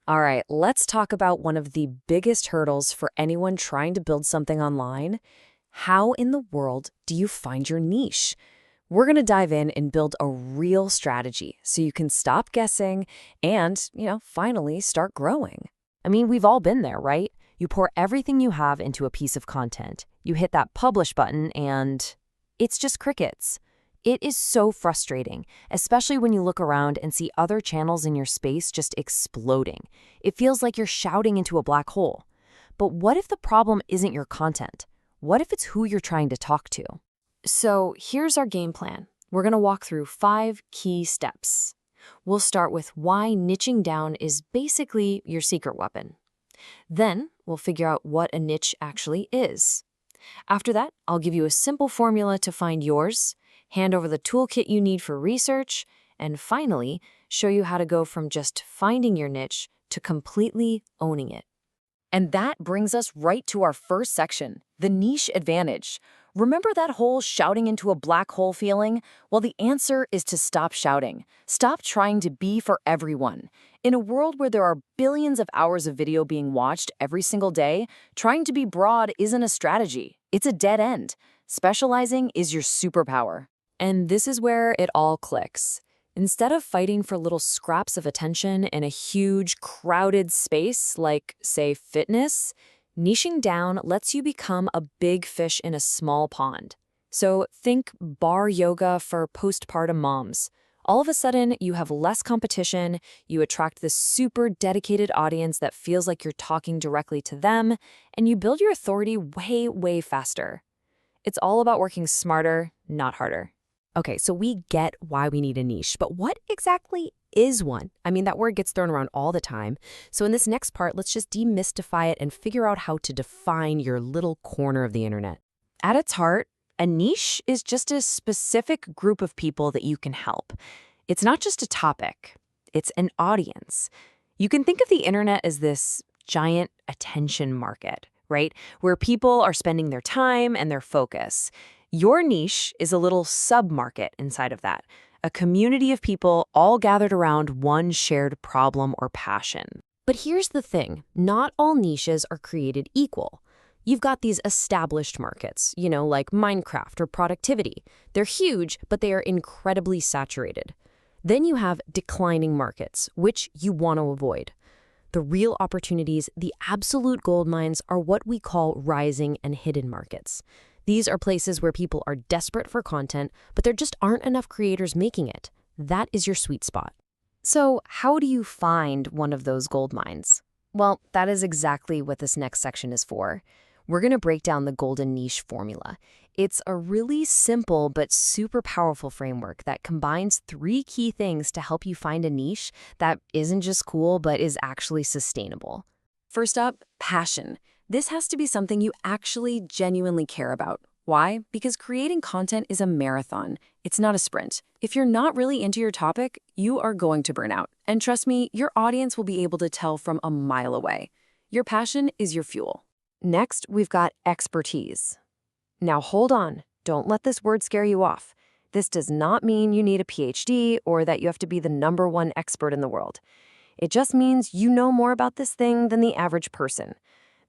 All right, let's talk about one of the biggest hurdles for anyone trying to build something online. How in the world do you find your niche? We're going to dive in and build a real strategy so you can stop guessing and, finally start growing. I mean, we've all been there, right? You pour everything you have into a piece of content. You hit that publish button and it's just crickets. It is so frustrating, especially when you look around and see other channels in your space just exploding. It feels like you're shouting into a black hole. But what if the problem isn't your content? What if it's who you're trying to talk to? So here's our game plan. We're going to walk through 5 key steps. We'll start with why niching down is basically your secret weapon. Then we'll figure out what a niche actually is. After that, I'll give you a simple formula to find yours, hand over the toolkit you need for research, and finally, show you how to go from just finding your niche to completely owning it. And that brings us right to our first section, the niche advantage. Remember that whole shouting into a black hole feeling? Well, the answer is to stop shouting. Stop trying to be for everyone. In a world where there are billions of hours of video being watched every single day, trying to be broad isn't a strategy. It's a dead end. Specializing is your superpower. And this is where it all clicks. Instead of fighting for little scraps of attention in a huge, crowded space like, say, fitness, niching down lets you become a big fish in a small pond. So think bar yoga for postpartum moms. All of a sudden, you have less competition, you attract this super dedicated audience that feels like you're talking directly to them, and you build your authority way, way faster. It's all about working smarter, not harder. Okay, so we get why we need a niche, but what exactly is one? I mean, that word gets thrown around all the time. So in this next part, let's just demystify it and figure out how to define your little corner of the internet. At its heart, a niche is just a specific group of people that you can help. It's not just a topic, it's an audience. You can think of the internet as this giant attention market, right? Where people are spending their time and their focus. Your niche is a little sub-market inside of that, a community of people all gathered around one shared problem or passion. But here's the thing, not all niches are created equal. You've got these established markets, like Minecraft or productivity. They're huge, but they are incredibly saturated. Then you have declining markets, which you want to avoid. The real opportunities, the absolute gold mines, are what we call rising and hidden markets. These are places where people are desperate for content, but there just aren't enough creators making it. That is your sweet spot. So how do you find one of those gold mines? Well, that is exactly what this next section is for. We're going to break down the golden niche formula. It's a really simple but super powerful framework that combines 3 key things to help you find a niche that isn't just cool but is actually sustainable. First up, passion. This has to be something you actually genuinely care about. Why? Because creating content is a marathon. It's not a sprint. If you're not really into your topic, you are going to burn out. And trust me, your audience will be able to tell from a mile away. Your passion is your fuel. Next, we've got expertise. Now hold on, don't let this word scare you off. This does not mean you need a PhD or that you have to be the #1 expert in the world. It just means you know more about this thing than the average person.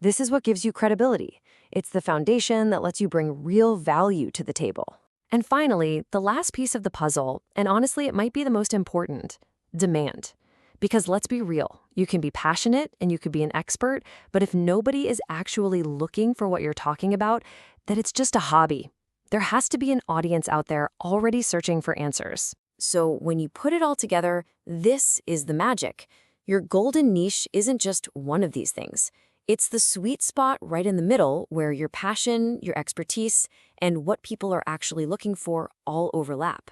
This is what gives you credibility. It's the foundation that lets you bring real value to the table. And finally, the last piece of the puzzle, and honestly, it might be the most important, demand. Because let's be real, you can be passionate and you could be an expert, but if nobody is actually looking for what you're talking about, then it's just a hobby. There has to be an audience out there already searching for answers. So when you put it all together, this is the magic. Your golden niche isn't just one of these things. It's the sweet spot right in the middle where your passion, your expertise, and what people are actually looking for all overlap.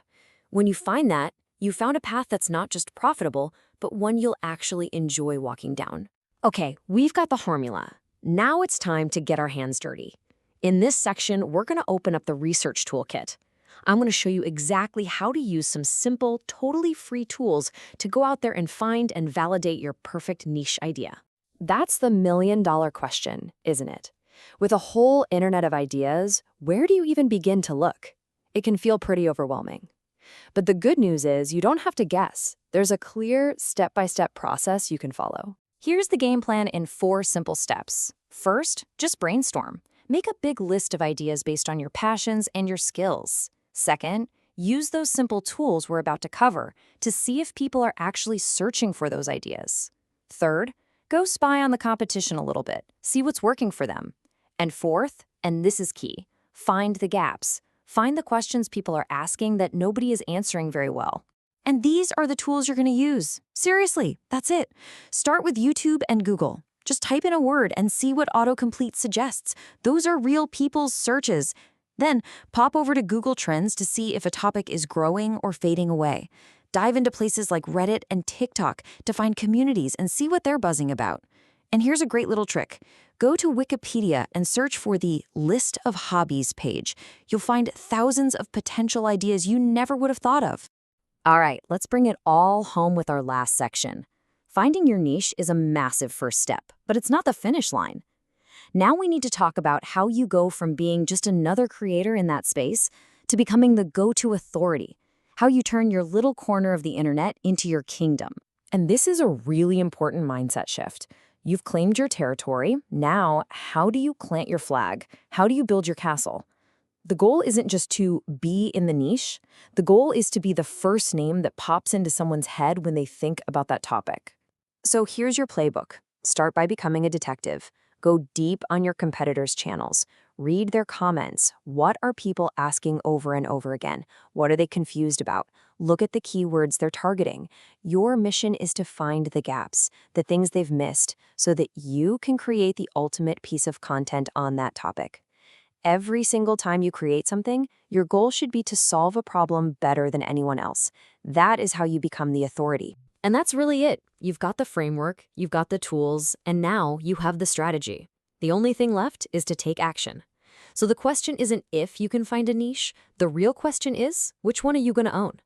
When you find that, you found a path that's not just profitable, but one you'll actually enjoy walking down. Okay, we've got the formula. Now it's time to get our hands dirty. In this section, we're going to open up the research toolkit. I'm going to show you exactly how to use some simple, totally free tools to go out there and find and validate your perfect niche idea. That's the million-dollar question, isn't it? With a whole internet of ideas, where do you even begin to look? It can feel pretty overwhelming. But the good news is you don't have to guess. There's a clear step-by-step process you can follow. Here's the game plan in 4 simple steps. First, just brainstorm. Make a big list of ideas based on your passions and your skills. Second, use those simple tools we're about to cover to see if people are actually searching for those ideas. Third, go spy on the competition a little bit, see what's working for them. And fourth, and this is key, find the gaps. Find the questions people are asking that nobody is answering very well. And these are the tools you're going to use. Seriously, that's it. Start with YouTube and Google. Just type in a word and see what autocomplete suggests. Those are real people's searches. Then pop over to Google Trends to see if a topic is growing or fading away. Dive into places like Reddit and TikTok to find communities and see what they're buzzing about. And here's a great little trick. Go to Wikipedia and search for the List of Hobbies page. You'll find thousands of potential ideas you never would have thought of. All right, let's bring it all home with our last section. Finding your niche is a massive first step, but it's not the finish line. Now we need to talk about how you go from being just another creator in that space to becoming the go-to authority, how you turn your little corner of the internet into your kingdom. And this is a really important mindset shift. You've claimed your territory. Now, how do you plant your flag? How do you build your castle? The goal isn't just to be in the niche. The goal is to be the first name that pops into someone's head when they think about that topic. So here's your playbook. Start by becoming a detective. Go deep on your competitors' channels. Read their comments. What are people asking over and over again? What are they confused about? Look at the keywords they're targeting. Your mission is to find the gaps, the things they've missed, so that you can create the ultimate piece of content on that topic. Every single time you create something, your goal should be to solve a problem better than anyone else. That is how you become the authority. And that's really it. You've got the framework, you've got the tools, and now you have the strategy. The only thing left is to take action. So the question isn't if you can find a niche. The real question is, which one are you going to own?